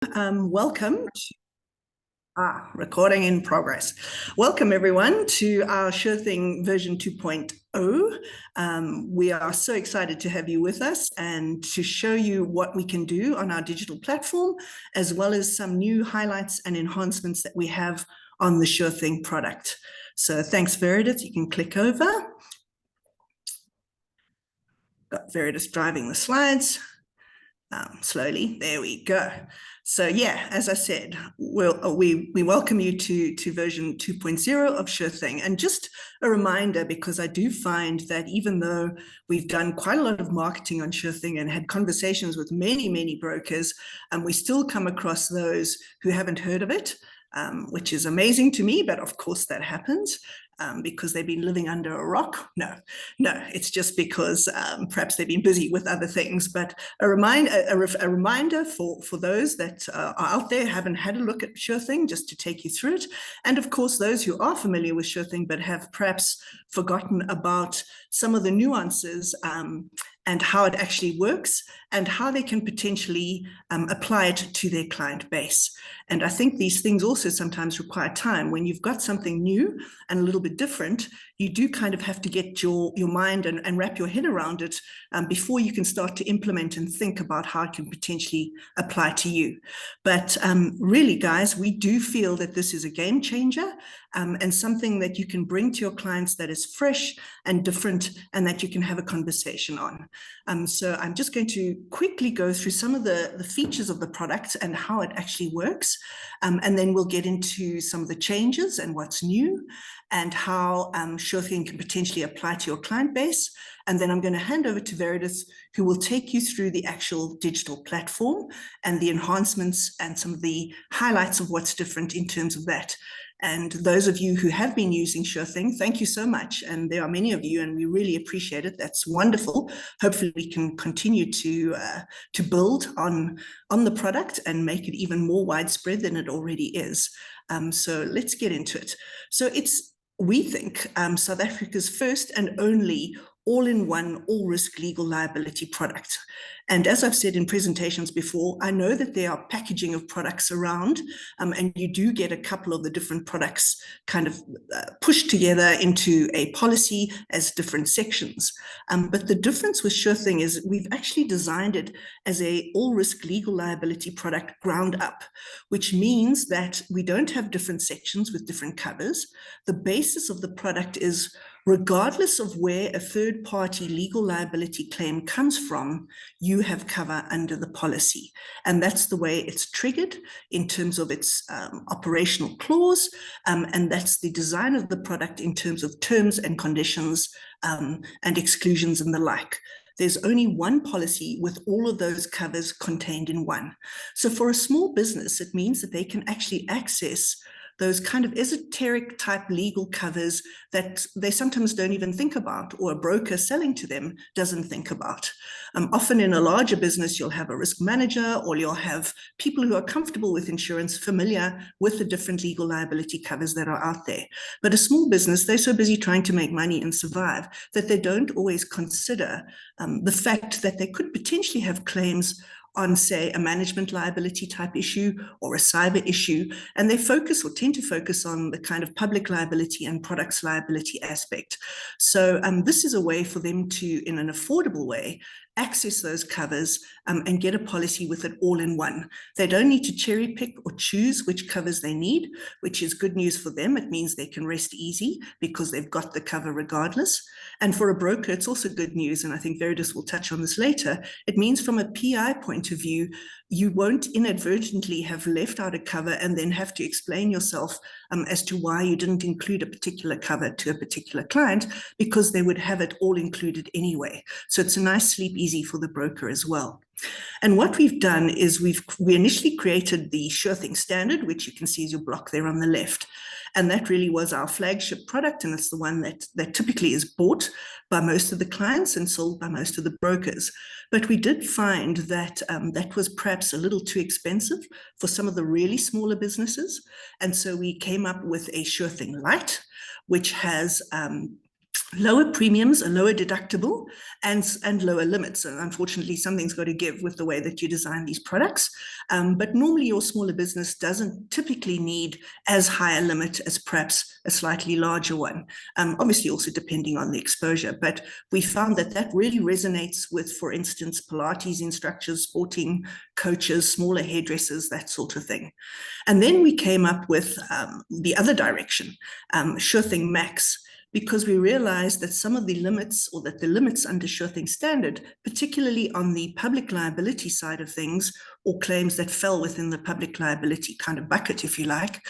Welcome. Recording in progress. Welcome everyone to our SureThing version 2.0. We are so excited to have you with us and to show you what we can do on our digital platform, as well as some new highlights and enhancements that we have on the SureThing product. So thanks, Veritas. You can click over. Got Veritas driving the slides. Slowly, there we go. So yeah, as I said, we welcome you to version 2.0 of SureThing. And just a reminder, because I do find that even though we've done quite a lot of marketing on SureThing and had conversations with many brokers, we still come across those who haven't heard of it, which is amazing to me, but of course that happens. Because they've been living under a rock. No, it's just because perhaps they've been busy with other things. But a reminder for those that are out there, haven't had a look at SureThing, just to take you through it. And of course, those who are familiar with SureThing but have perhaps forgotten about some of the nuances and how it actually works and how they can potentially apply it to their client base. And I think these things also sometimes require time. When you've got something new and a little bit different, you do kind of have to get your mind and wrap your head around it before you can start to implement and think about how it can potentially apply to you. But really, guys, we do feel that this is a game changer and something that you can bring to your clients that is fresh and different and that you can have a conversation on. So I'm just going to quickly go through some of the features of the product and how it actually works. And then we'll get into some of the changes and what's new and how SureThing can potentially apply to your client base. And then I'm going to hand over to Veritas, who will take you through the actual digital platform and the enhancements and some of the highlights of what's different in terms of that. And those of you who have been using SureThing, thank you so much. And there are many of you, and we really appreciate it. That's wonderful. Hopefully we can continue to build on the product and make it even more widespread than it already is. So let's get into it. So we think, South Africa's first and only all-in-one, all-risk legal liability product. And as I've said in presentations before, I know that there are packaging of products around, and you do get a couple of the different products kind of pushed together into a policy as different sections. But the difference with SureThing is we've actually designed it as a all-risk legal liability product ground up, which means that we don't have different sections with different covers. The basis of the product is regardless of where a third-party legal liability claim comes from, you have cover under the policy. And that's the way it's triggered in terms of its operational clause, and that's the design of the product in terms of terms and conditions and exclusions and the like. There's only one policy with all of those covers contained in one. So for a small business, it means that they can actually access those kind of esoteric type legal covers that they sometimes don't even think about, or a broker selling to them doesn't think about. Often in a larger business, you'll have a risk manager, or you'll have people who are comfortable with insurance, familiar with the different legal liability covers that are out there. But a small business, they're so busy trying to make money and survive that they don't always consider the fact that they could potentially have claims on, say, a management liability type issue or a cyber issue, and they focus or tend to focus on the kind of public liability and products liability aspect. So this is a way for them to, in an affordable way, access those covers and get a policy with it all in one. They don't need to cherry pick or choose which covers they need, which is good news for them. It means they can rest easy because they've got the cover regardless. And for a broker, it's also good news, and I think Veritas will touch on this later. It means from a PI point of view, you won't inadvertently have left out a cover and then have to explain yourself as to why you didn't include a particular cover to a particular client, because they would have it all included anyway. So it's a nice sleep easy for the broker as well. And what we've done is we initially created the SureThing standard, which you can see is your block there on the left. And that really was our flagship product, and it's the one that typically is bought by most of the clients and sold by most of the brokers. But we did find that that was perhaps a little too expensive for some of the really smaller businesses. And so we came up with a SureThing Lite, which has lower premiums, a lower deductible, and lower limits. And unfortunately, something's got to give with the way that you design these products. But normally your smaller business doesn't typically need as high a limit as perhaps a slightly larger one. Obviously also depending on the exposure, but we found that that really resonates with, for instance, Pilates instructors, sporting coaches, smaller hairdressers, that sort of thing. And then we came up with the other direction, SureThing Max, because we realized that some of the limits, or that the limits under SureThing Standard, particularly on the public liability side of things, or claims that fell within the public liability kind of bucket, if you like,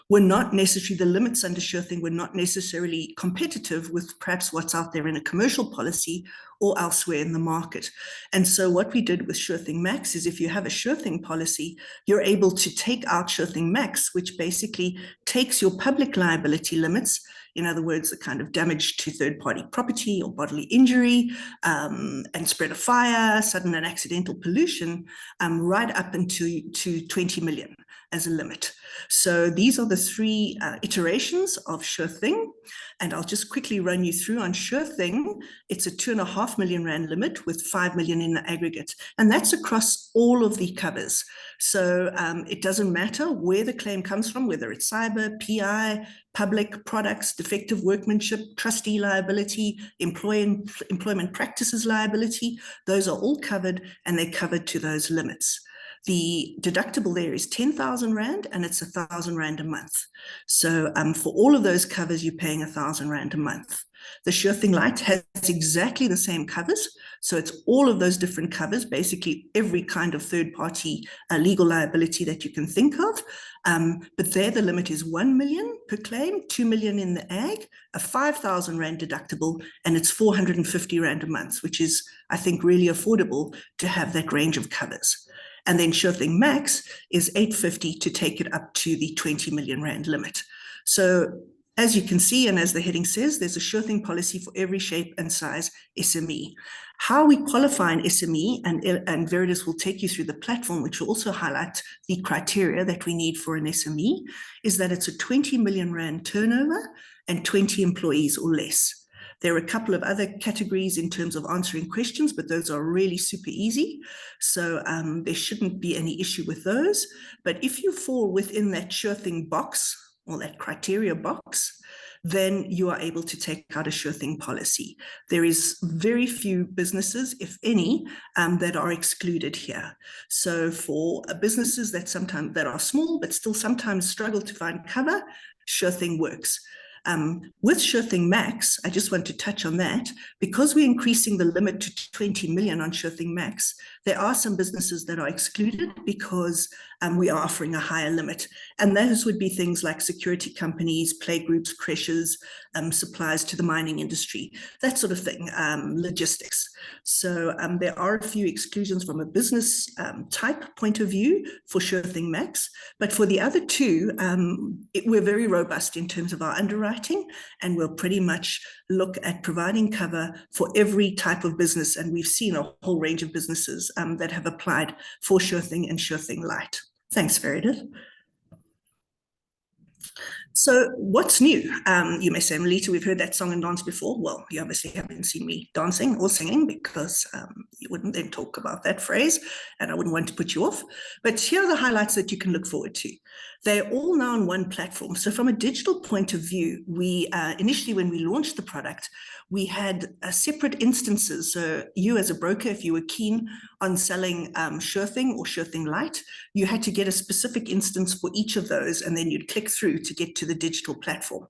were not necessarily, the limits under SureThing were not necessarily competitive with perhaps what's out there in a commercial policy or elsewhere in the market. And so what we did with SureThing Max is, if you have a SureThing policy, you're able to take out SureThing Max, which basically takes your public liability limits, in other words, the kind of damage to third-party property or bodily injury, and spread of fire, sudden and accidental pollution, right up into to 20 million as a limit. So these are the three iterations of SureThing. And I'll just quickly run you through. On SureThing, it's a 2.5 million rand limit with 5 million in the aggregate. And that's across all of the covers. So it doesn't matter where the claim comes from, whether it's cyber, PI, public products, defective workmanship, trustee liability, employment practices liability. Those are all covered, and they're covered to those limits. The deductible there is 10,000 Rand, and it's 1,000 Rand a month. So for all of those covers, you're paying 1,000 Rand a month. The SureThing Lite has exactly the same covers. So it's all of those different covers, basically every kind of third-party legal liability that you can think of. But there the limit is 1 million per claim, 2 million in the ag, a 5,000 Rand deductible, and it's 450 Rand a month, which is, I think, really affordable to have that range of covers. And then SureThing Max is 850 to take it up to the 20 million Rand limit. So as you can see, and as the heading says, there's a SureThing policy for every shape and size SME. How we qualify an SME, and Veritas will take you through the platform, which will also highlight the criteria that we need for an SME, is that it's a 20 million Rand turnover and 20 employees or less. There are a couple of other categories in terms of answering questions, but those are really super easy. So there shouldn't be any issue with those. But if you fall within that SureThing box, or that criteria box, then you are able to take out a SureThing policy. There is very few businesses, if any, that are excluded here. So for businesses that are small, but still sometimes struggle to find cover, SureThing works. With SureThing Max, I just want to touch on that. Because we're increasing the limit to 20 million on SureThing Max, there are some businesses that are excluded because we are offering a higher limit. And those would be things like security companies, playgroups, creches, supplies to the mining industry, that sort of thing, logistics. So there are a few exclusions from a business type point of view for SureThing Max. But for the other two, we're very robust in terms of our underwriting, and we'll pretty much look at providing cover for every type of business. And we've seen a whole range of businesses that have applied for SureThing and SureThing Lite. Thanks, Meredith. So what's new? You may say, Melita, we've heard that song and dance before. Well, you obviously haven't seen me dancing or singing, because you wouldn't then talk about that phrase, and I wouldn't want to put you off. But here are the highlights that you can look forward to. They're all now on one platform. So from a digital point of view, we initially, when we launched the product, we had separate instances. So you as a broker, if you were keen on selling SureThing or SureThing Lite, you had to get a specific instance for each of those, and then you'd click through to get to the digital platform.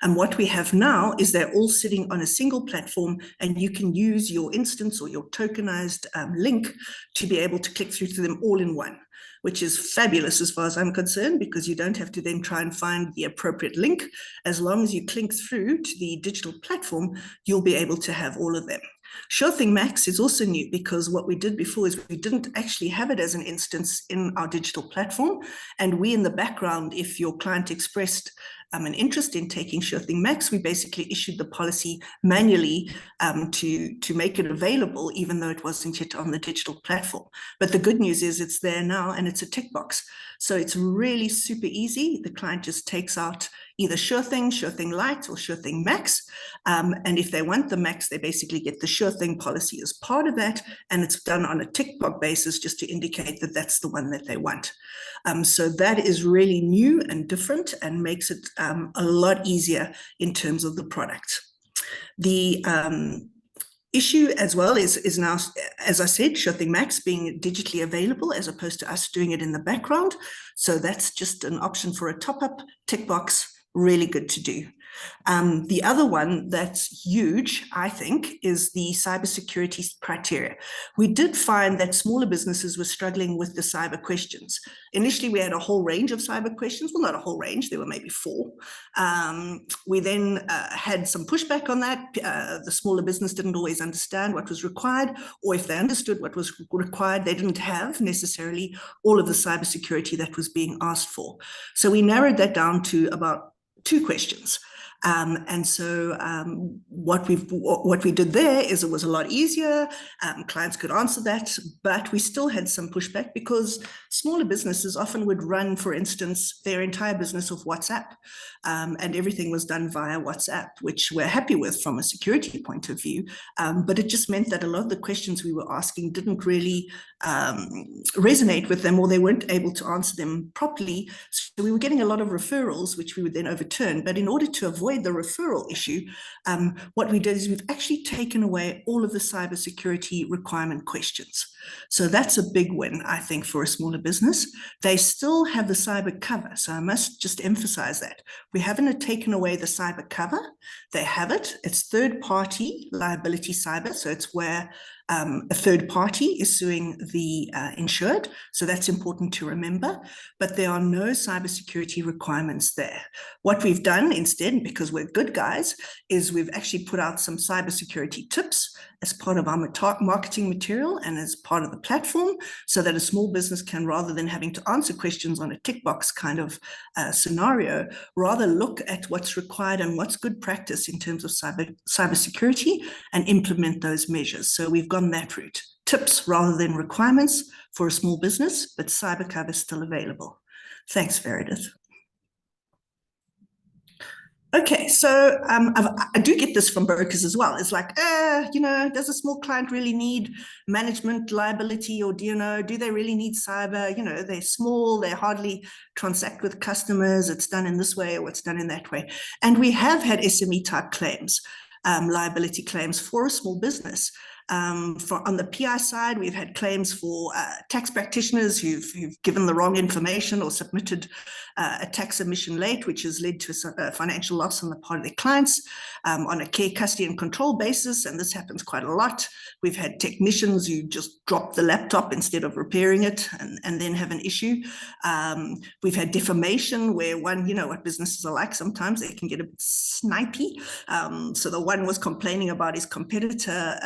And what we have now is they're all sitting on a single platform, and you can use your instance or your tokenized link to be able to click through to them all in one, which is fabulous as far as I'm concerned, because you don't have to then try and find the appropriate link. As long as you click through to the digital platform, you'll be able to have all of them. SureThing Max is also new, because what we did before is we didn't actually have it as an instance in our digital platform. And we, in the background, if your client expressed an interest in taking SureThing Max, we basically issued the policy manually to make it available, even though it wasn't yet on the digital platform. But the good news is it's there now and it's a tick box. So it's really super easy. The client just takes out either SureThing, SureThing Lite, or SureThing Max. And if they want the Max, they basically get the SureThing policy as part of that. And it's done on a tick box basis just to indicate that that's the one that they want. So that is really new and different and makes it a lot easier in terms of the product. The issue as well is now, as I said, SureThing Max being digitally available as opposed to us doing it in the background. So that's just an option for a top-up tick box, really good to do. The other one that's huge, I think, is the cybersecurity criteria. We did find that smaller businesses were struggling with the cyber questions. Initially, we had a whole range of cyber questions. Well, not a whole range, there were maybe 4. We then had some pushback on that. The smaller business didn't always understand what was required, or if they understood what was required, they didn't have necessarily all of the cybersecurity that was being asked for. So we narrowed that down to about 2 questions. And so what we did there is it was a lot easier. Clients could answer that, but we still had some pushback because smaller businesses often would run, for instance, their entire business off WhatsApp, and everything was done via WhatsApp, which we're happy with from a security point of view. But it just meant that a lot of the questions we were asking didn't really resonate with them, or they weren't able to answer them properly. So we were getting a lot of referrals, which we would then overturn. But in order to avoid the referral issue, what we did is we've actually taken away all of the cybersecurity requirement questions. So that's a big win, I think, for a smaller business. They still have the cyber cover. So I must just emphasize that. We haven't taken away the cyber cover. They have it. It's third-party liability cyber. So it's where a third party is suing the insured. So that's important to remember. But there are no cybersecurity requirements there. What we've done instead, because we're good guys, is we've actually put out some cybersecurity tips as part of our marketing material and as part of the platform, so that a small business can, rather than having to answer questions on a tick box kind of scenario, rather look at what's required and what's good practice in terms of cybersecurity and implement those measures. So we've gone that route. Tips rather than requirements for a small business, but cyber cover is still available. Thanks, Meredith. Okay, so I do get this from brokers as well. It's like, does a small client really need management liability, or do they really need cyber? They're small, they hardly transact with customers. It's done in this way or it's done in that way. And we have had SME type claims, liability claims for a small business. On the PI side, we've had claims for tax practitioners who've given the wrong information or submitted a tax submission late, which has led to a financial loss on the part of their clients on a care, custody, and control basis. And this happens quite a lot. We've had technicians who just drop the laptop instead of repairing it and then have an issue. We've had defamation where what businesses are like. Sometimes they can get a bit snipey. So the one was complaining about his competitor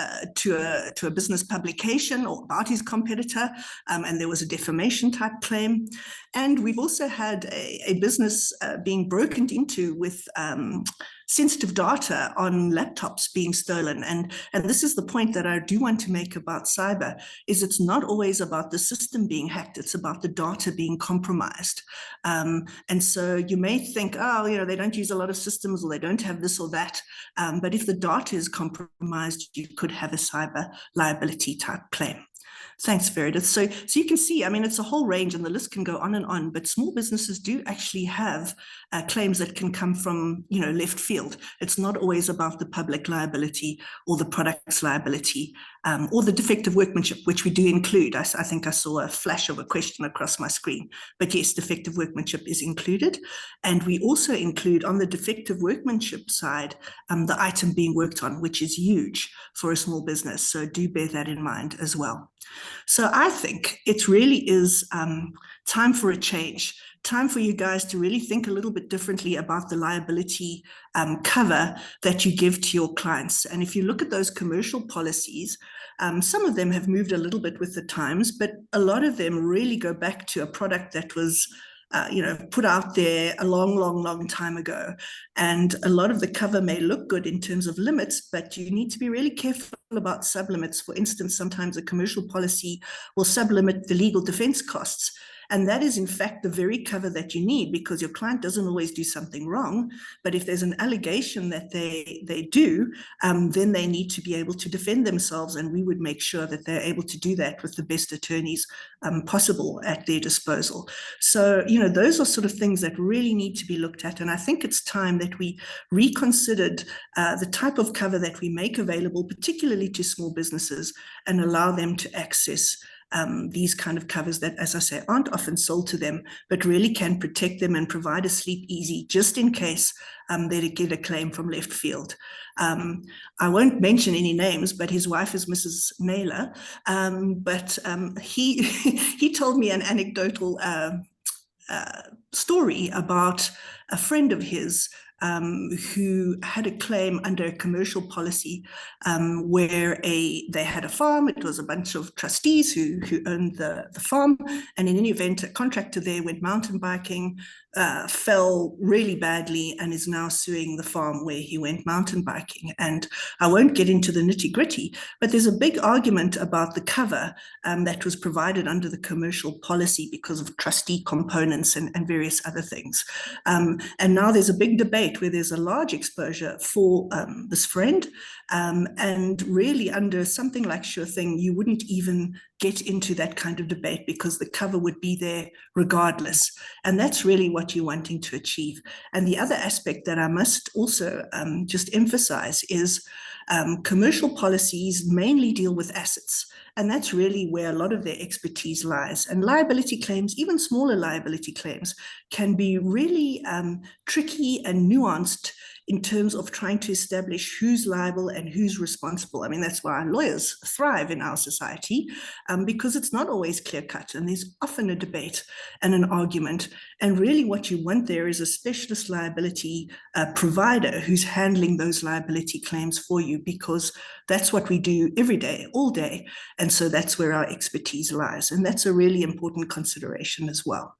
to a business publication or about his competitor, and there was a defamation type claim. And we've also had a business being broken into with sensitive data on laptops being stolen. And this is the point that I do want to make about cyber, is it's not always about the system being hacked, it's about the data being compromised. And so you may think, they don't use a lot of systems, or they don't have this or that. But if the data is compromised, you could have a cyber liability type claim. Thanks, Meredith. So you can see, it's a whole range and the list can go on and on, but small businesses do actually have claims that can come from, left field. It's not always about the public liability or the product's liability or the defective workmanship, which we do include. I think I saw a flash of a question across my screen, but yes, defective workmanship is included. And we also include on the defective workmanship side, the item being worked on, which is huge for a small business. So do bear that in mind as well. So I think it really is time for a change, time for you guys to really think a little bit differently about the liability cover that you give to your clients. And if you look at those commercial policies, some of them have moved a little bit with the times, but a lot of them really go back to a product that was put out there a long time ago. And a lot of the cover may look good in terms of limits, but you need to be really careful about sublimits. For instance, sometimes a commercial policy will sublimit the legal defense costs. And that is, in fact, the very cover that you need, because your client doesn't always do something wrong. But if there's an allegation that they do, then they need to be able to defend themselves. And we would make sure that they're able to do that with the best attorneys possible at their disposal. So, those are sort of things that really need to be looked at. And I think it's time that we reconsidered the type of cover that we make available, particularly to small businesses, and allow them to access these kind of covers that, as I say, aren't often sold to them, but really can protect them and provide a sleep easy just in case they get a claim from left field. I won't mention any names, but his wife is Mrs. Naylor. He told me an anecdotal story about a friend of his who had a claim under a commercial policy where they had a farm. It was a bunch of trustees who owned the farm. And in any event, a contractor there went mountain biking, fell really badly, and is now suing the farm where he went mountain biking. And I won't get into the nitty gritty, but there's a big argument about the cover that was provided under the commercial policy because of trustee components and various other things. And now there's a big debate where there's a large exposure for this friend. And really, under something like SureThing, you wouldn't even get into that kind of debate because the cover would be there regardless. And that's really what you're wanting to achieve. And the other aspect that I must also just emphasize is commercial policies mainly deal with assets. And that's really where a lot of their expertise lies. And liability claims, even smaller liability claims, can be really tricky and nuanced in terms of trying to establish who's liable and who's responsible. I mean, that's why lawyers thrive in our society, because it's not always clear-cut, and there's often a debate and an argument. And really what you want there is a specialist liability provider who's handling those liability claims for you, because that's what we do every day, all day. And so that's where our expertise lies. And that's a really important consideration as well.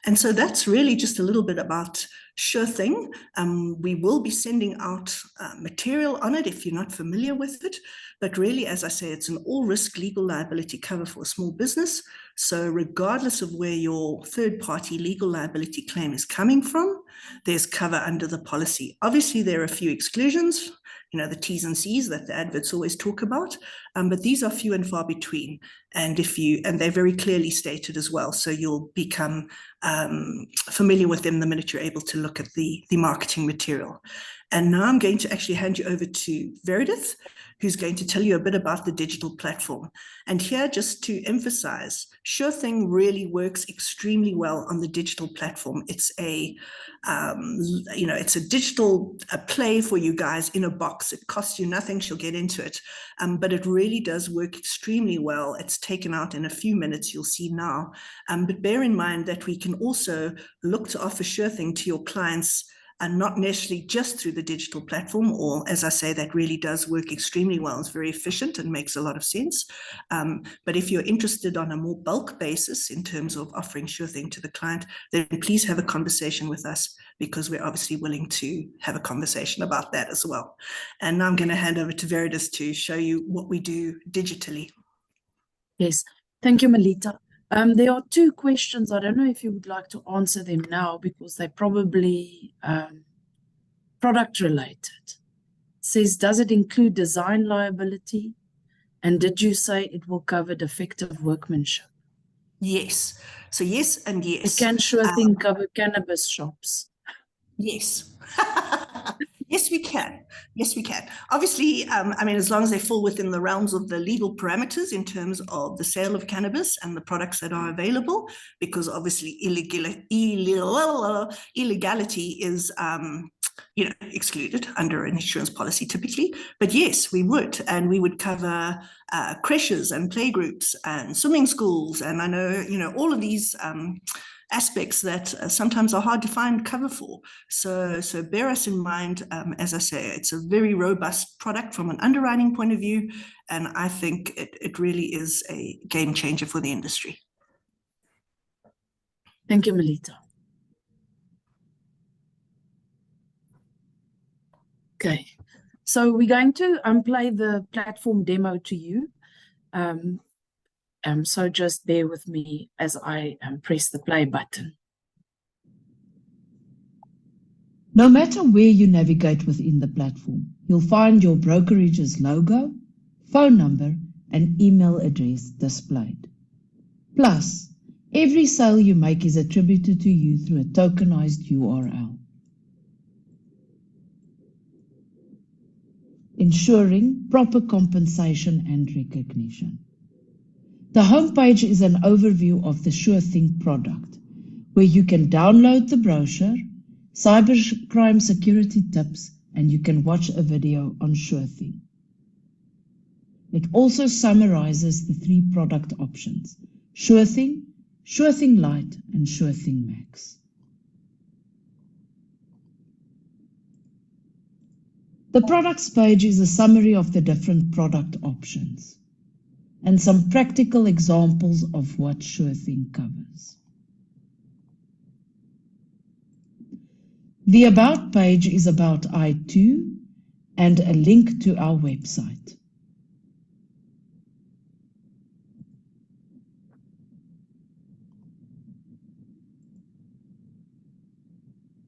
And so that's really just a little bit about SureThing. We will be sending out material on it if you're not familiar with it. But really, as I say, it's an all-risk legal liability cover for a small business. So regardless of where your third-party legal liability claim is coming from, there's cover under the policy. Obviously, there are a few exclusions, the T's and C's that the adverts always talk about, but these are few and far between. And they're very clearly stated as well. So you'll become familiar with them the minute you're able to look at the marketing material. And now I'm going to actually hand you over to Meredith, who's going to tell you a bit about the digital platform. And here, just to emphasize, SureThing really works extremely well on the digital platform. It's it's a digital play for you guys in a box. It costs you nothing. She'll get into it, but it really does work extremely well. It's taken out in a few minutes, you'll see now. But bear in mind that we can also look to offer SureThing to your clients, and not necessarily just through the digital platform, or as I say, that really does work extremely well. It's very efficient and makes a lot of sense. But if you're interested on a more bulk basis in terms of offering SureThing to the client, then please have a conversation with us, because we're obviously willing to have a conversation about that as well. And now I'm going to hand over to Meredith to show you what we do digitally. Yes, thank you, Melita. There are two questions. I don't know if you would like to answer them now, because they're probably product related. It says, does it include design liability? And did you say it will cover defective workmanship? Yes. So yes and yes. It can SureThing cover cannabis shops? Yes. Yes, we can. Yes, we can. Obviously, as long as they fall within the realms of the legal parameters in terms of the sale of cannabis and the products that are available, because obviously illegality is, excluded under an insurance policy typically. But yes, we would. And we would cover creches and playgroups and swimming schools. And I know, all of these aspects that sometimes are hard to find cover for. So bear us in mind. As I say, it's a very robust product from an underwriting point of view, and I think it really is a game changer for the industry. Thank you, Melita. Okay, so we're going to play the platform demo to you. So just bear with me as I press the play button. No matter where you navigate within the platform, you'll find your brokerage's logo, phone number, and email address displayed. Plus, every sale you make is attributed to you through a tokenized URL, ensuring proper compensation and recognition. The homepage is an overview of the SureThing product, where you can download the brochure, cybercrime security tips, and you can watch a video on SureThing. It also summarizes the 3 product options: SureThing, SureThing Lite, and SureThing Max. The products page is a summary of the different product options and some practical examples of what SureThing covers. The About page is about iTOO and a link to our website.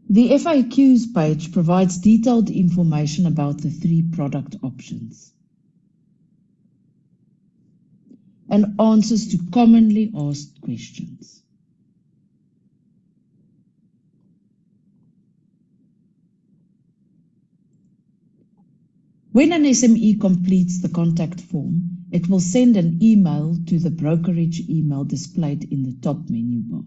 The FAQs page provides detailed information about the 3 product options and answers to commonly asked questions. When an SME completes the contact form, it will send an email to the brokerage email displayed in the top menu bar.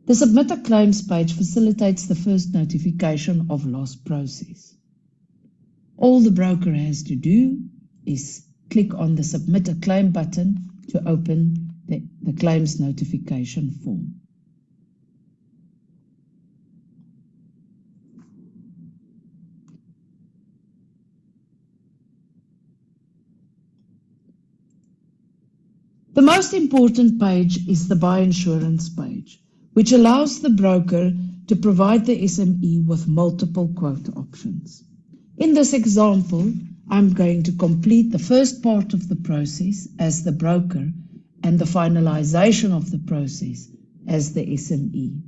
The Submit a Claims page facilitates the first notification of loss process. All the broker has to do is click on the Submit a Claim button to open the claims notification form. The most important page is the Buy Insurance page, which allows the broker to provide the SME with multiple quote options. In this example, I'm going to complete the first part of the process as the broker and the finalization of the process as the SME.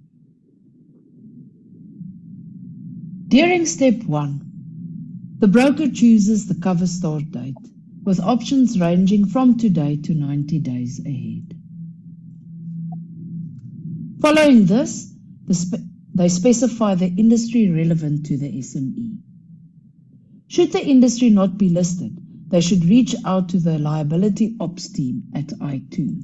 During step 1, the broker chooses the cover start date, with options ranging from today to 90 days ahead. Following this, they specify the industry relevant to the SME. Should the industry not be listed, they should reach out to the Liability Ops team at iTOO.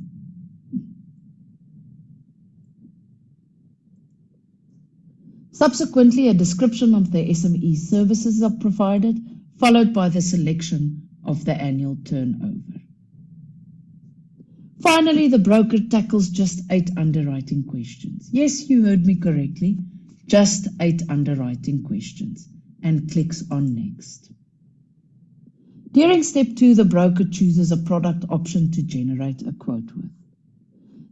Subsequently, a description of the SME services are provided, followed by the selection of the annual turnover. Finally, the broker tackles just 8 underwriting questions. Yes, you heard me correctly, just 8 underwriting questions, and clicks on Next. During step 2, the broker chooses a product option to generate a quote with.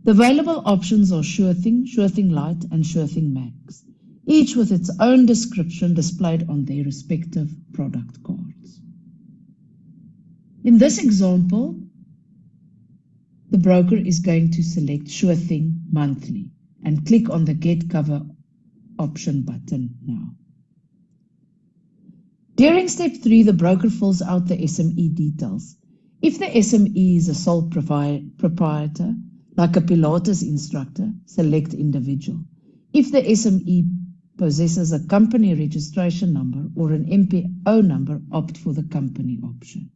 The available options are SureThing, SureThing Lite, and SureThing Max, each with its own description displayed on their respective product cards. In this example, the broker is going to select SureThing Monthly and click on the Get Cover option button now. During step 3, the broker fills out the SME details. If the SME is a sole proprietor, like a Pilates instructor, select Individual. If the SME possesses a company registration number or an MPO number, opt for the company option.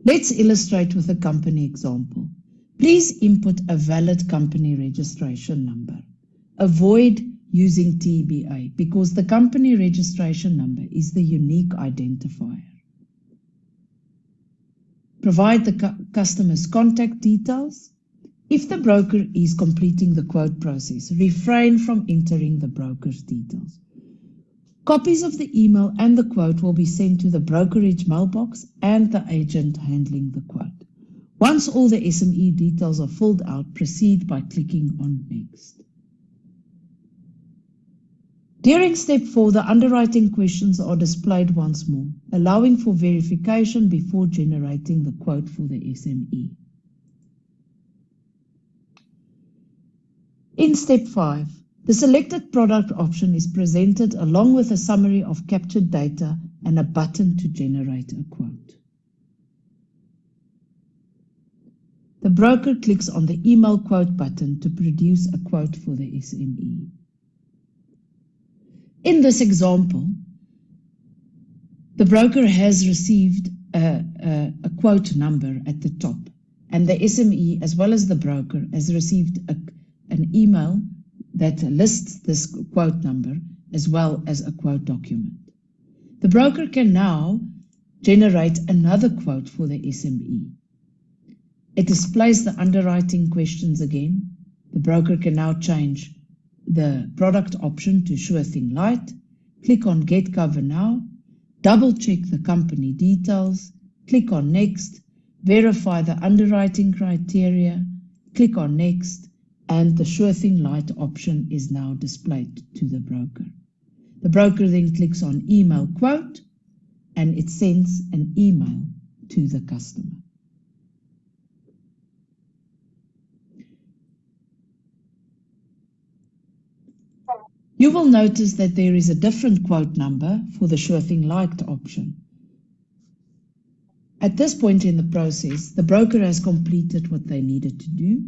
Let's illustrate with a company example. Please input a valid company registration number. Avoid using TBA because the company registration number is the unique identifier. Provide the customer's contact details. If the broker is completing the quote process, refrain from entering the broker's details. Copies of the email and the quote will be sent to the brokerage mailbox and the agent handling the quote. Once all the SME details are filled out, proceed by clicking on Next. During step 4, the underwriting questions are displayed once more, allowing for verification before generating the quote for the SME. In step 5, the selected product option is presented along with a summary of captured data and a button to generate a quote. The broker clicks on the email quote button to produce a quote for the SME. In this example, the broker has received a quote number at the top, and the SME, as well as the broker, has received an email that lists this quote number as well as a quote document. The broker can now generate another quote for the SME. It displays the underwriting questions again. The broker can now change the product option to SureThing Lite, click on Get Cover Now, double check the company details, click on Next, verify the underwriting criteria, click on Next, and the SureThing Lite option is now displayed to the broker. The broker then clicks on Email Quote, and it sends an email to the customer. You will notice that there is a different quote number for the SureThing Lite option. At this point in the process, the broker has completed what they needed to do,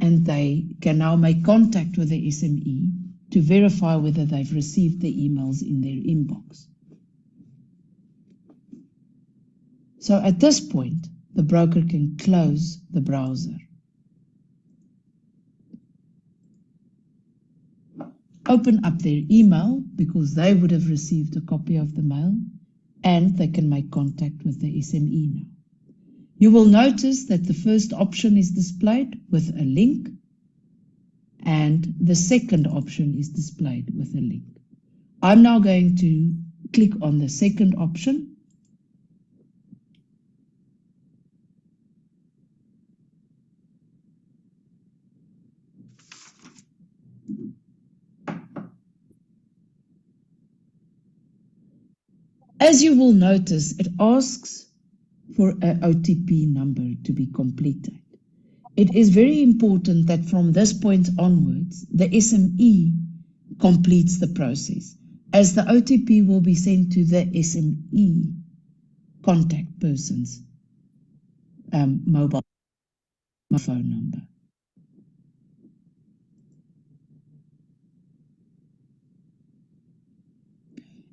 and they can now make contact with the SME to verify whether they've received the emails in their inbox. So at this point, the broker can close the browser. Open up their email because they would have received a copy of the mail, and they can make contact with the SME now. You will notice that the first option is displayed with a link, and the second option is displayed with a link. I'm now going to click on the second option. As you will notice, it asks for an OTP number to be completed. It is very important that from this point onwards, the SME completes the process, as the OTP will be sent to the SME contact person's mobile phone number.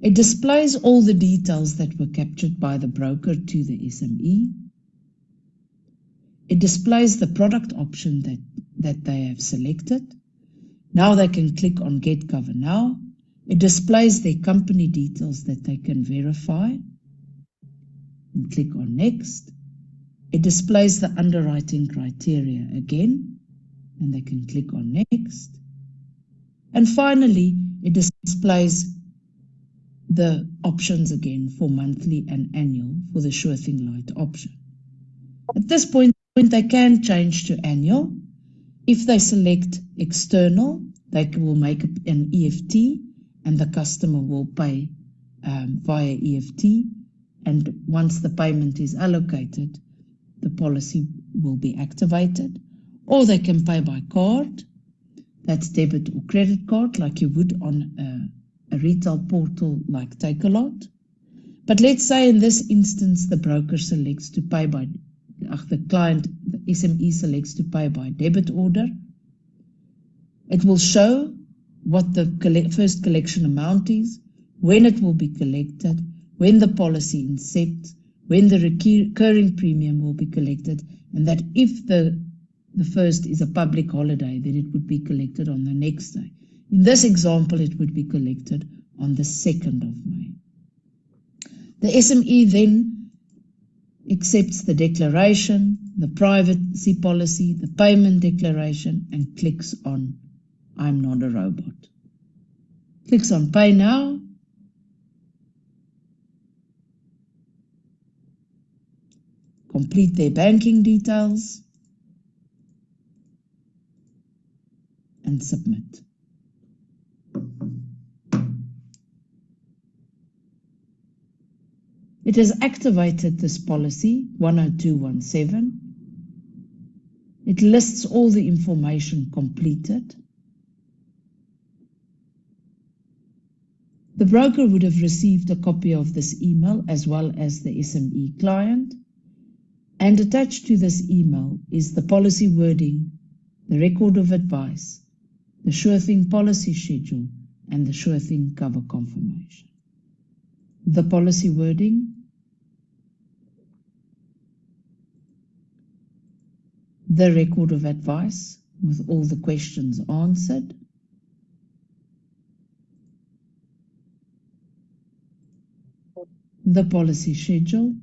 It displays all the details that were captured by the broker to the SME. It displays the product option that they have selected. Now they can click on Get Cover Now. It displays their company details that they can verify and click on Next. It displays the underwriting criteria again, and they can click on Next. And finally, it displays the options again for monthly and annual for the SureThing Lite option. At this point, they can change to annual. If they select external, they will make an EFT, and the customer will pay via EFT. And once the payment is allocated, the policy will be activated. Or they can pay by card. That's debit or credit card, like you would on a retail portal like Takealot. But let's say in this instance, the broker selects to pay by, the client, the SME selects to pay by debit order. It will show what the first collection amount is, when it will be collected, when the policy incepts, when the recurring premium will be collected, and that if the first is a public holiday, then it would be collected on the next day. In this example, it would be collected on the 2nd of May. The SME then accepts the declaration, the privacy policy, the payment declaration, and clicks on I'm not a robot. Clicks on Pay Now, complete their banking details, and submit. It has activated this policy 10217. It lists all the information completed. The broker would have received a copy of this email as well as the SME client. And attached to this email is the policy wording, the record of advice, the SureThing policy schedule, and the SureThing cover confirmation. The policy wording, the record of advice with all the questions answered, the policy schedule,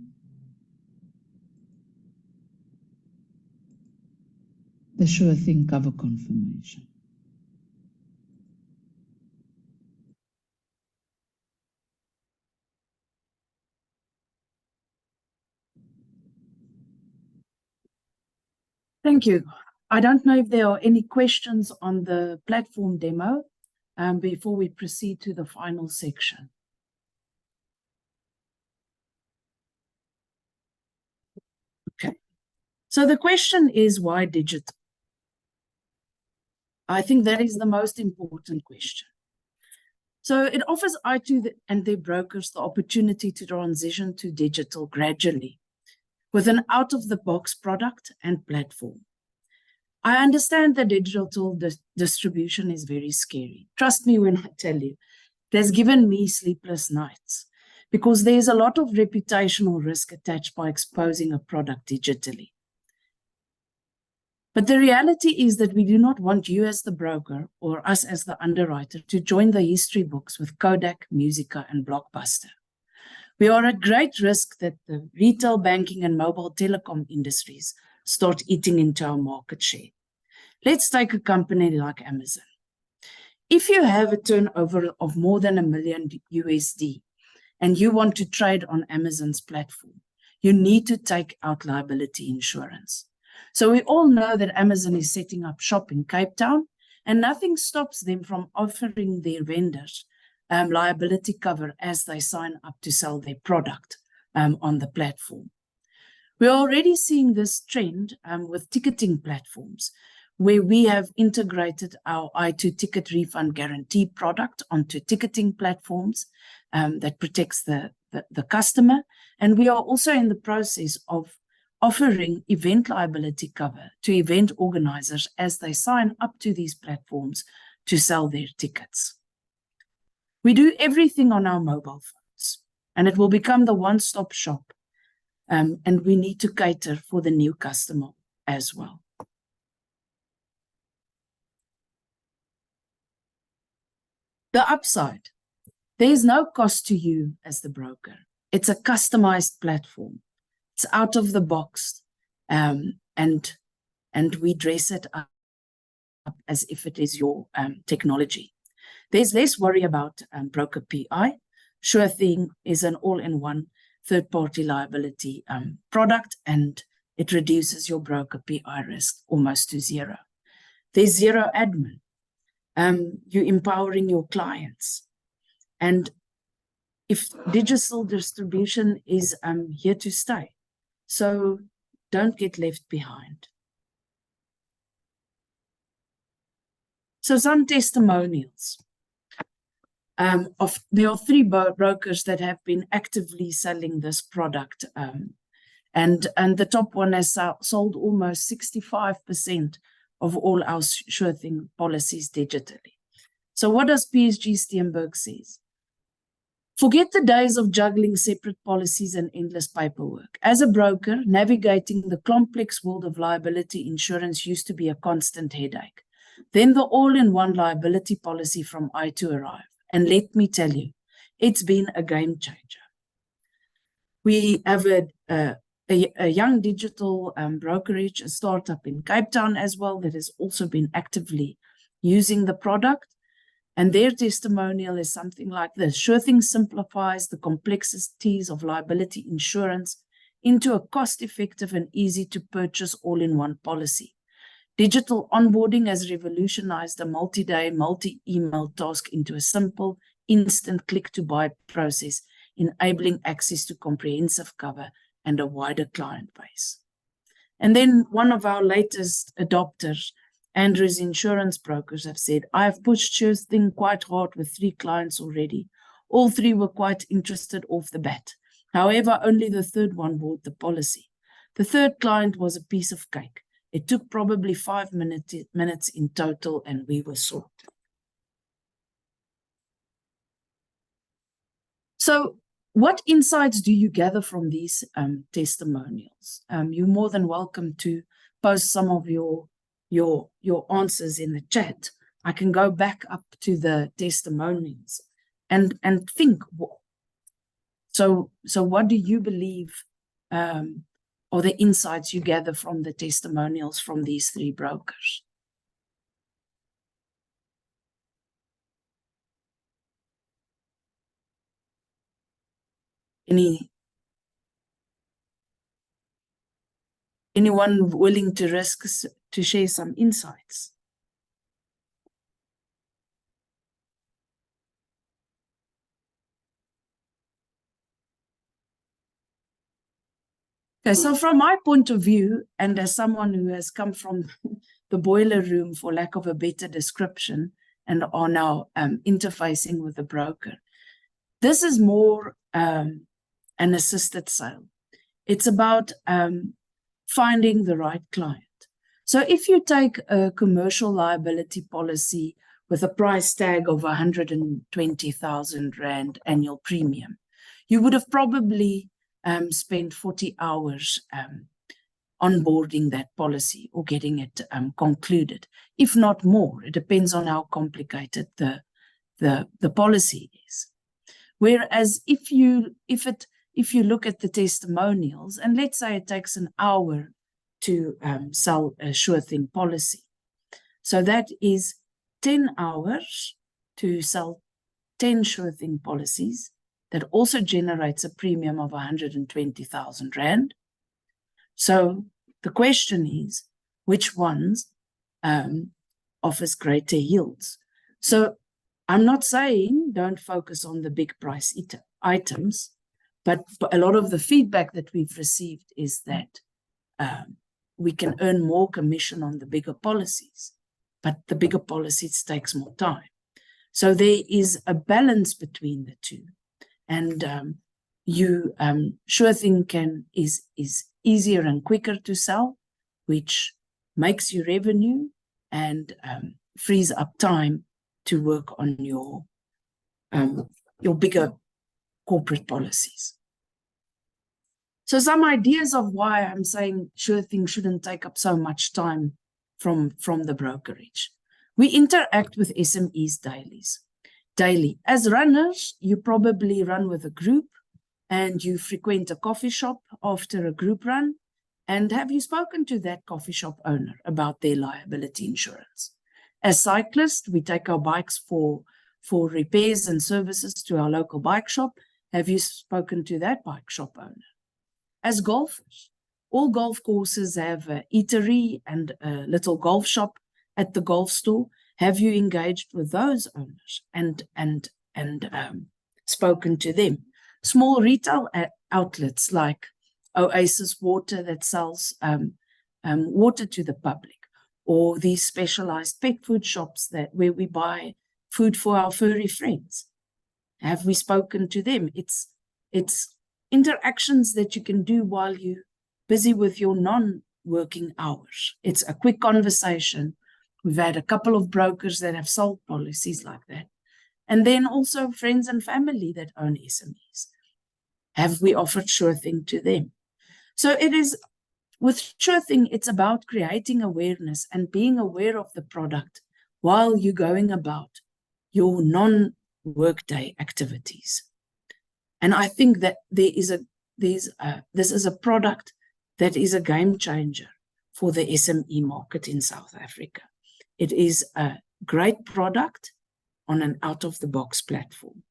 the SureThing cover confirmation. Thank you. I don't know if there are any questions on the platform demo before we proceed to the final section. Okay. So the question is, why digital? I think that is the most important question. So it offers iTOO and their brokers the opportunity to transition to digital gradually with an out-of-the-box product and platform. I understand that digital distribution is very scary. Trust me when I tell you, it has given me sleepless nights because there's a lot of reputational risk attached by exposing a product digitally. But the reality is that we do not want you as the broker or us as the underwriter to join the history books with Kodak, Musica, and Blockbuster. We are at great risk that the retail banking and mobile telecom industries start eating into our market share. Let's take a company like Amazon. If you have a turnover of more than $1 million USD and you want to trade on Amazon's platform, you need to take out liability insurance. So we all know that Amazon is setting up shop in Cape Town, and nothing stops them from offering their vendors liability cover as they sign up to sell their product on the platform. We're already seeing this trend with ticketing platforms, where we have integrated our iTOO ticket refund guarantee product onto ticketing platforms that protects the customer. And we are also in the process of offering event liability cover to event organizers as they sign up to these platforms to sell their tickets. We do everything on our mobile phones, and it will become the one-stop shop, and we need to cater for the new customer as well. The upside, there is no cost to you as the broker. It's a customized platform. It's out of the box, and we dress it up as if it is your technology. There's less worry about broker PI. SureThing is an all-in-one third-party liability product, and it reduces your broker PI risk almost to zero. There's zero admin. You're empowering your clients. And if digital distribution is here to stay, so don't get left behind. So some testimonials. There are 3 brokers that have been actively selling this product, and the top one has sold almost 65% of all our SureThing policies digitally. So what does PSG Steenberg says? Forget the days of juggling separate policies and endless paperwork. As a broker, navigating the complex world of liability insurance used to be a constant headache. Then the all-in-one liability policy from iTOO arrived. And let me tell you, it's been a game changer. We have a young digital brokerage, a startup in Cape Town as well, that has also been actively using the product. And their testimonial is something like this. SureThing simplifies the complexities of liability insurance. into a cost-effective and easy-to-purchase all-in-one policy. Digital onboarding has revolutionized a multi-day, multi-email task into a simple, instant click-to-buy process, enabling access to comprehensive cover and a wider client base. And then one of our latest adopters, Andrew's insurance brokers, have said, I have pushed SureThing quite hard with 3 clients already. All 3 were quite interested off the bat. However, only the 3rd one bought the policy. The 3rd client was a piece of cake. It took probably 5 minutes in total, and we were sorted. So what insights do you gather from these testimonials? You're more than welcome to post some of your answers in the chat. I can go back up to the testimonials and think. So what do you believe are the insights you gather from the testimonials from these 3 brokers? Anyone willing to risk to share some insights? Okay, so from my point of view, and as someone who has come from the boiler room, for lack of a better description, and are now interfacing with the broker, this is more an assisted sale. It's about finding the right client. So if you take a commercial liability policy with a price tag of 120,000 Rand annual premium, you would have probably spent 40 hours onboarding that policy or getting it concluded, if not more. It depends on how complicated the policy is. Whereas if you look at the testimonials, and let's say it takes an hour to sell a SureThing policy, so that is 10 hours to sell 10 SureThing policies. That also generates a premium of 120,000 Rand. So the question is, which ones offers greater yields? So I'm not saying don't focus on the big price items, but a lot of the feedback that we've received is that we can earn more commission on the bigger policies, but the bigger policies takes more time. So there is a balance between the two. And SureThing is easier and quicker to sell, which makes you revenue and frees up time to work on your bigger corporate policies. So some ideas of why I'm saying SureThing shouldn't take up so much time from the brokerage. We interact with SMEs daily. As runners, you probably run with a group and you frequent a coffee shop after a group run. And have you spoken to that coffee shop owner about their liability insurance? As cyclists, we take our bikes for repairs and services to our local bike shop. Have you spoken to that bike shop owner? As golfers, all golf courses have an eatery and a little golf shop at the golf store. Have you engaged with those owners and spoken to them? Small retail outlets like Oasis Water that sells water to the public, or these specialized pet food shops where we buy food for our furry friends. Have we spoken to them? It's interactions that you can do while you're busy with your non-working hours. It's a quick conversation. We've had a couple of brokers that have sold policies like that. And then also friends and family that own SMEs. Have we offered SureThing to them? So it is, with SureThing, it's about creating awareness and being aware of the product while you're going about your non-workday activities. And I think that this is a product that is a game changer for the SME market in South Africa. It is a great product on an out-of-the-box platform.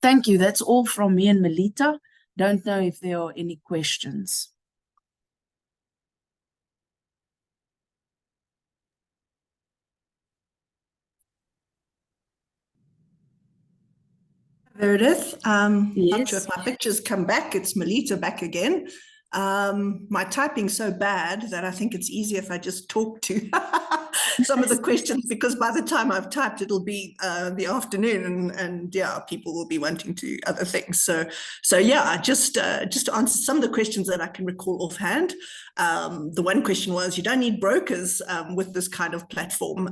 Thank you. That's all from me and Melita. don't know if there are any questions. Meredith, not sure Yes. if my pictures come back. It's Melita back again. My typing's so bad that I think it's easier if I just talk to some of the questions, because by the time I've typed, it'll be the afternoon, and yeah, people will be wanting to other things. So yeah, just to answer some of the questions that I can recall offhand. The one question was, you don't need brokers with this kind of platform,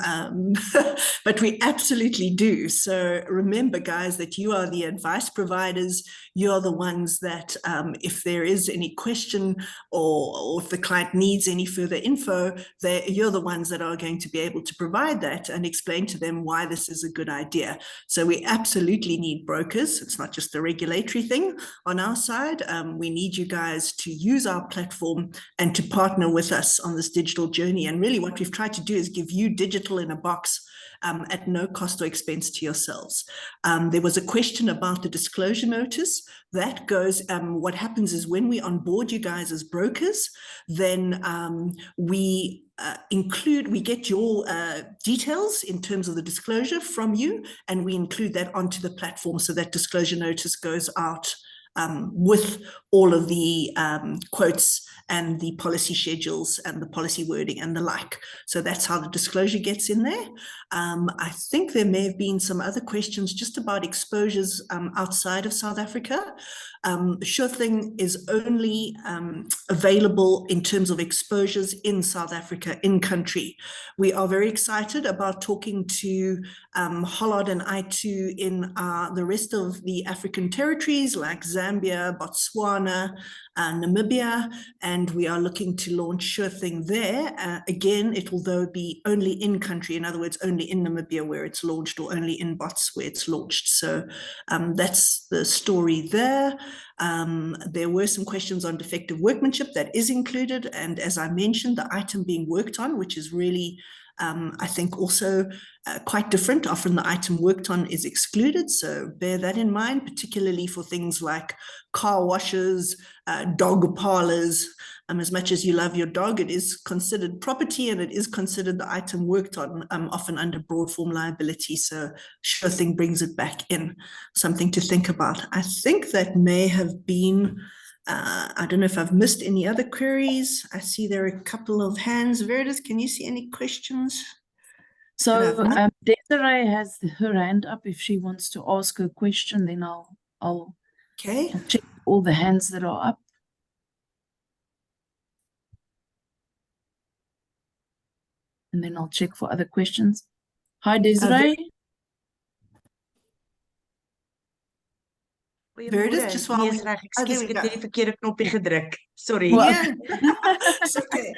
but we absolutely do. So remember, guys, that you are the advice providers. You're the ones that, if there is any question, or if the client needs any further info, you're the ones that are going to be able to provide that and explain to them why this is a good idea. So we absolutely need brokers. It's not just a regulatory thing on our side. We need you guys to use our platform and to partner with us on this digital journey. And really what we've tried to do is give you digital in a box at no cost or expense to yourselves. There was a question about the disclosure notice. That goes, what happens is when we onboard you guys as brokers, then we get your details in terms of the disclosure from you, and we include that onto the platform, so that disclosure notice goes out with all of the quotes and the policy schedules and the policy wording and the like. So that's how the disclosure gets in there. I think there may have been some other questions just about exposures outside of South Africa. SureThing is only available in terms of exposures in South Africa, in country. We are very excited about talking to Hollard and iTOO in the rest of the African territories like Zambia, Botswana, Namibia, and we are looking to launch SureThing there. Again, it will though be only in country, in other words, only in Namibia where it's launched, or only in Bots where it's launched. So that's the story there. There were some questions on defective workmanship that is included, and as I mentioned, the item being worked on, which is really I think also quite different. Often the item worked on is excluded, so bear that in mind, particularly for things like car washes, dog parlors. As much as you love your dog, it is considered property, and it is considered the item worked on, often under broad form liability. So SureThing brings it back in, something to think about. I think that may have been I don't know if I've missed any other queries. I see there are a couple of hands. Veritas, can you see any questions? So Desiree has her hand up. If she wants to ask a question, then I'll check all the hands that are up. And then I'll check for other questions. Hi, Desiree. Veritas, just while Excuse me, ek het net die verkeerde knoppie gedruk. Sorry. Yeah, it's okay.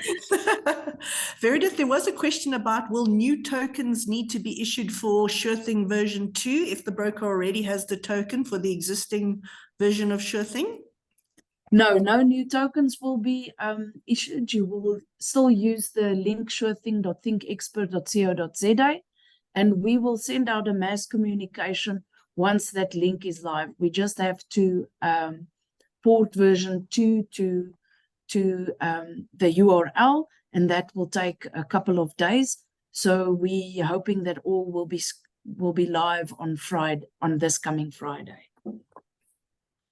Veritas, there was a question about, will new tokens need to be issued for SureThing version 2 if the broker already has the token for the existing version of SureThing? No new tokens will be issued. You will still use the link surething.thinkexpert.co.za, and we will send out a mass communication once that link is live. We just have to port version 2 to the URL, and that will take a couple of days. So we're hoping that all will be live on Friday, on this coming Friday.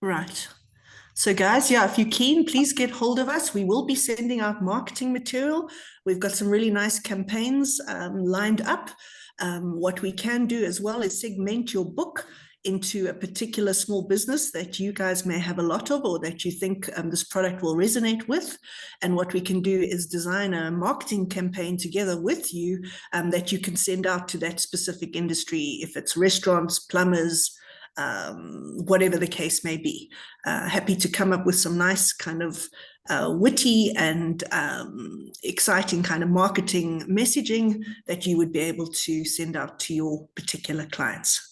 Right. So guys, yeah, if you're keen, please get hold of us. We will be sending out marketing material. We've got some really nice campaigns lined up. What we can do as well is segment your book into a particular small business that you guys may have a lot of, or that you think this product will resonate with. And what we can do is design a marketing campaign together with you that you can send out to that specific industry, if it's restaurants, plumbers, whatever the case may be. Happy to come up with some nice kind of witty and exciting kind of marketing messaging that you would be able to send out to your particular clients.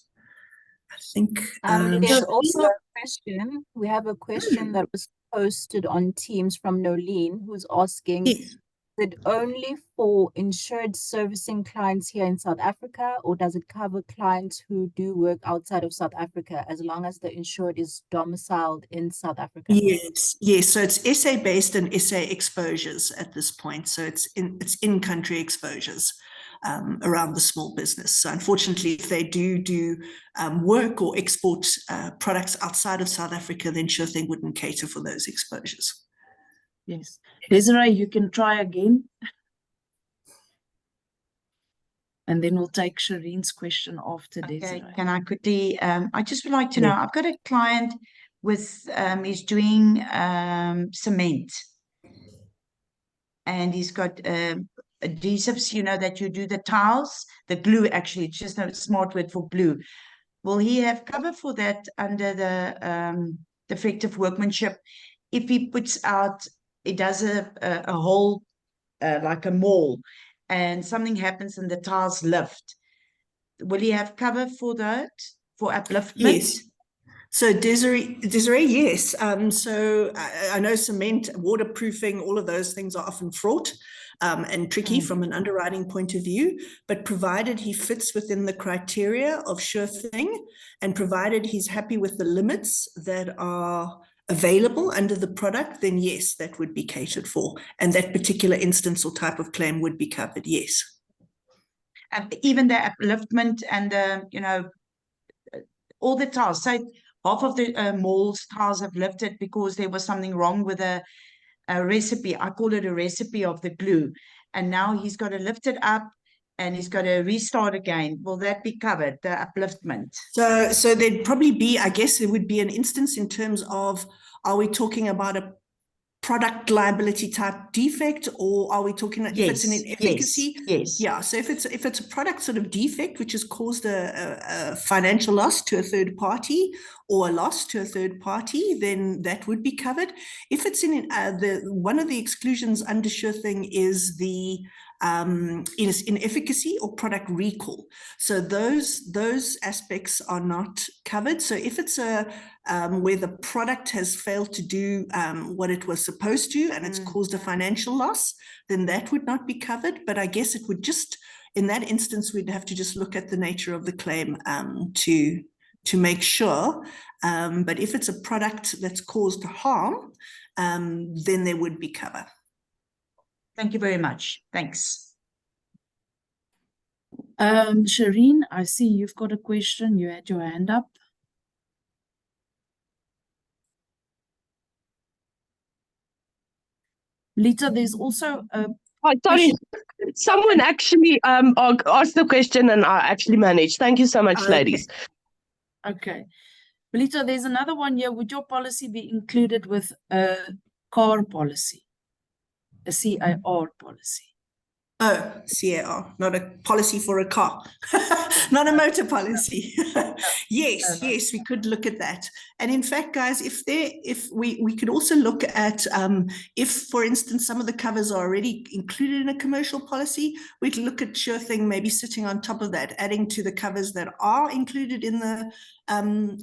I think there's also a question. We have a question that was posted on Teams from Nolene, who's asking, yes. it only for insured servicing clients here in South Africa, or does it cover clients who do work outside of South Africa as long as the insured is domiciled in South Africa? Yes, yes. So it's SA based and SA exposures at this point. So it's in country exposures around the small business. So unfortunately, if they do work or export products outside of South Africa, then SureThing wouldn't cater for those exposures. Yes. Desiree, you can try again. And then we'll take Shireen's question after Okay, Desiree. can I quickly, I just would like to know, I've got a client with, he's doing cement. And he's got adhesives, you know, that you do the tiles, the glue actually, it's just a smart word for glue. Will he have cover for that under the defective workmanship if he puts out, it does a hole like a mall and something happens and the tiles lift? Will he have cover for that, for upliftment? Yes. So Desiree, yes. So I know cement, waterproofing, all of those things are often fraught and tricky from an underwriting point of view, but provided he fits within the criteria of SureThing and provided he's happy with the limits that are available under the product, then yes, that would be catered for. And that particular instance or type of claim would be covered, yes. And even the upliftment and the, you know, all the tiles. So half of the mall's tiles have lifted because there was something wrong with a recipe. I call it a recipe of the glue. And now he's got to lift it up and he's got to restart again. Will that be covered, the upliftment? So there'd probably be, I guess there would be an instance in terms of, are we talking about a product liability type defect, or are we talking if it's an inefficacy? Yes. Yeah. So if it's a product sort of defect which has caused a financial loss to a third party or a loss to a third party, then that would be covered. If it's in one of the exclusions under SureThing is the inefficacy or product recall. So those aspects are not covered. So if it's where the product has failed to do what it was supposed to and it's caused a financial loss, then that would not be covered. But I guess it would just, in that instance, we'd have to just look at the nature of the claim to make sure. But if it's a product that's caused harm, then there would be cover. Thank you very much. Thanks. Shireen, I see you've got a question. You had your hand up. Lita, there's also a sorry, someone actually asked the question and I actually managed. Thank you so much, ladies. Okay. Lita, there's another one here. Would your policy be included with a car policy? A CAR policy? Oh, CAR, not a policy for a car, not a motor policy. Yes, yes, we could look at that. And in fact, guys, if we could also look at if, for instance, some of the covers are already included in a commercial policy, we could look at SureThing maybe sitting on top of that, adding to the covers that are included in the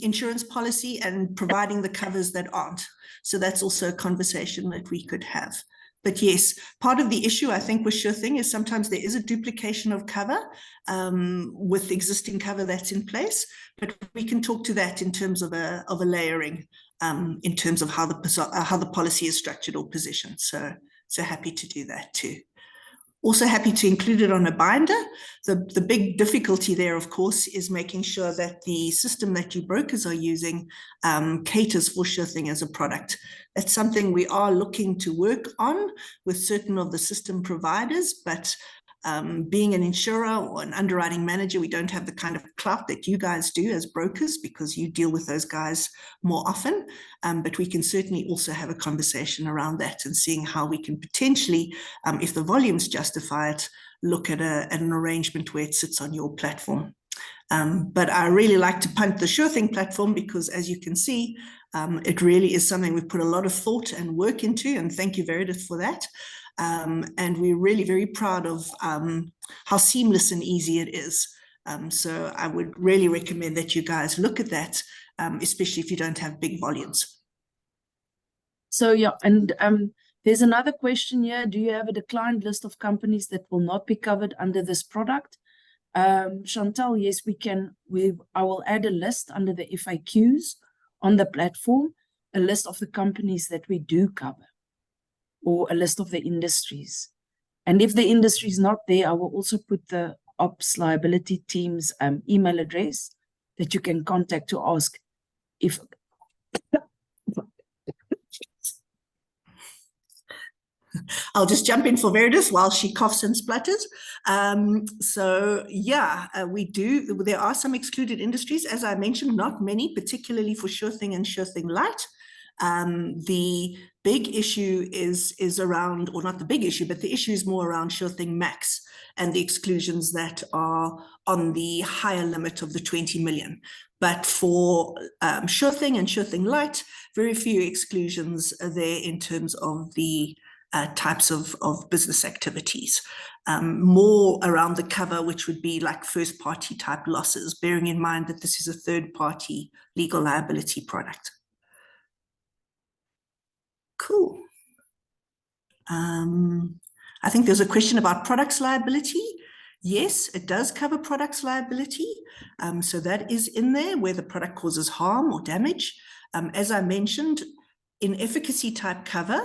insurance policy and providing the covers that aren't. So that's also a conversation that we could have. But yes, part of the issue, I think, with SureThing is sometimes there is a duplication of cover with existing cover that's in place. But we can talk to that in terms of a layering, in terms of how the policy is structured or positioned. So happy to do that too. Also happy to include it on a binder. The big difficulty there, of course, is making sure that the system that you brokers are using caters for SureThing as a product. That's something we are looking to work on with certain of the system providers, but being an insurer or an underwriting manager, we don't have the kind of clout that you guys do as brokers because you deal with those guys more often. But we can certainly also have a conversation around that and seeing how we can potentially, if the volumes justify it, look at an arrangement where it sits on your platform. But I really like to punt the SureThing platform because, as you can see, it really is something we've put a lot of thought and work into, and thank you, Meredith, for that. And we're really very proud of how seamless and easy it is. So I would really recommend that you guys look at that, especially if you don't have big volumes. So yeah, and There's another question here. Do you have a declined list of companies that will not be covered under this product? Chantal, yes, we can. I will add a list under the FAQs on the platform, a list of the companies that we do cover, or a list of the industries. And if the industry is not there, I will also put the ops liability team's email address that you can contact to ask if. I'll just jump in for Veritas while she coughs and splutters. So yeah, there are some excluded industries, as I mentioned, not many, particularly for SureThing and SureThing Lite. The big issue is around, or not the big issue, but the issue is more around SureThing Max and the exclusions that are on the higher limit of the 20 million. But for SureThing and SureThing Lite, very few exclusions are there in terms of the types of business activities. More around the cover, which would be like first party type losses, bearing in mind that this is a third party legal liability product. Cool. I think there's a question about products liability. Yes, it does cover products liability. So that is in there where the product causes harm or damage. As I mentioned, inefficacy type cover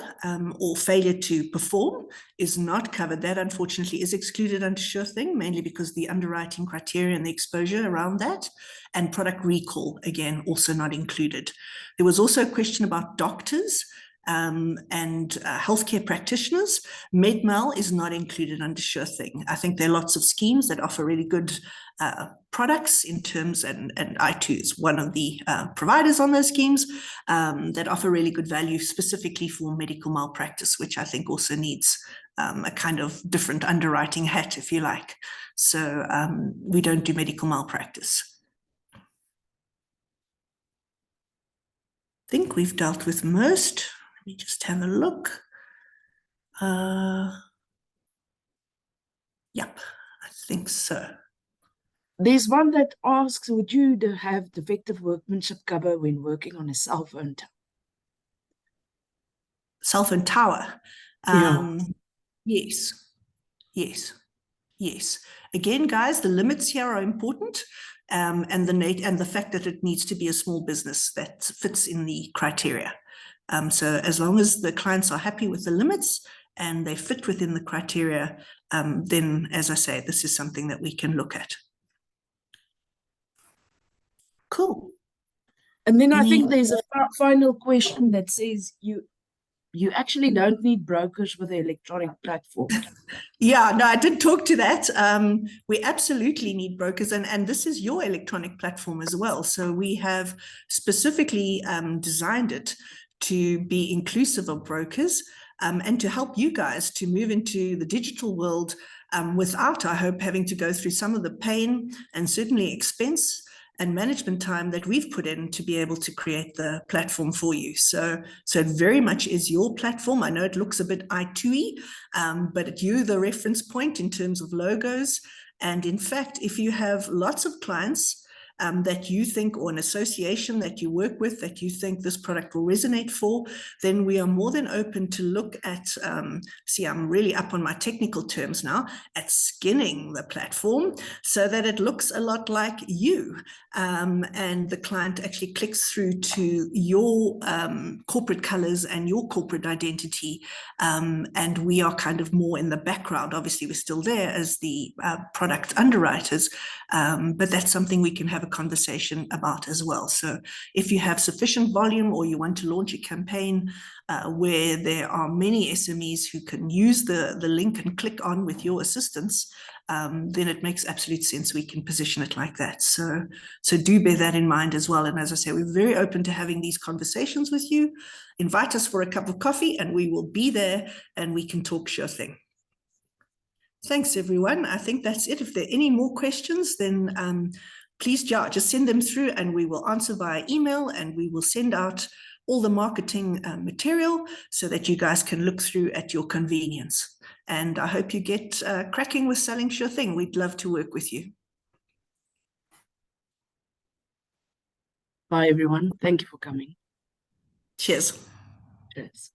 or failure to perform is not covered. That unfortunately is excluded under SureThing, mainly because the underwriting criteria and the exposure around that, and product recall, again, also not included. There was also a question about doctors and healthcare practitioners. MedMal is not included under SureThing. I think there are lots of schemes that offer really good products in terms, and iTOO is one of the providers on those schemes that offer really good value specifically for medical malpractice, which I think also needs a kind of different underwriting hat, if you like. So we don't do medical malpractice. I think we've dealt with most. Let me just have a look. Yep, I think so. There's one that asks, would you have defective workmanship cover when working on a cell phone tower? Cell phone tower. Yeah. Yes, yes, yes. Again, guys, the limits here are important, and the fact that it needs to be a small business that fits in the criteria. So as long as the clients are happy with the limits and they fit within the criteria, then, as I say, this is something that we can look at. Cool. And then I think there's a final question that says you actually don't need brokers with the electronic platform. Yeah, no, I did talk to that. We absolutely need brokers, and this is your electronic platform as well. So we have specifically designed it to be inclusive of brokers and to help you guys to move into the digital world without, I hope, having to go through some of the pain and certainly expense and management time that we've put in to be able to create the platform for you. So it very much is your platform. I know it looks a bit iTOO-y, but you're the reference point in terms of logos. And in fact, if you have lots of clients that you think, or an association that you work with that you think this product will resonate for, then we are more than open to look at, see, I'm really up on my technical terms now, at skinning the platform so that it looks a lot like you. And the client actually clicks through to your corporate colors and your corporate identity. And we are kind of more in the background. Obviously, we're still there as the product underwriters, but that's something we can have a conversation about as well. So if you have sufficient volume or you want to launch a campaign where there are many SMEs who can use the link and click on with your assistance, then it makes absolute sense. We can position it like that. So do bear that in mind as well. And as I say, we're very open to having these conversations with you. Invite us for a cup of coffee and we will be there and we can talk SureThing. Thanks, everyone. I think that's it. If there are any more questions, then please just send them through and we will answer via email, and we will send out all the marketing material so that you guys can look through at your convenience. And I hope you get cracking with selling SureThing. We'd love to work with you. Bye, everyone. Thank you for coming. Cheers. Cheers.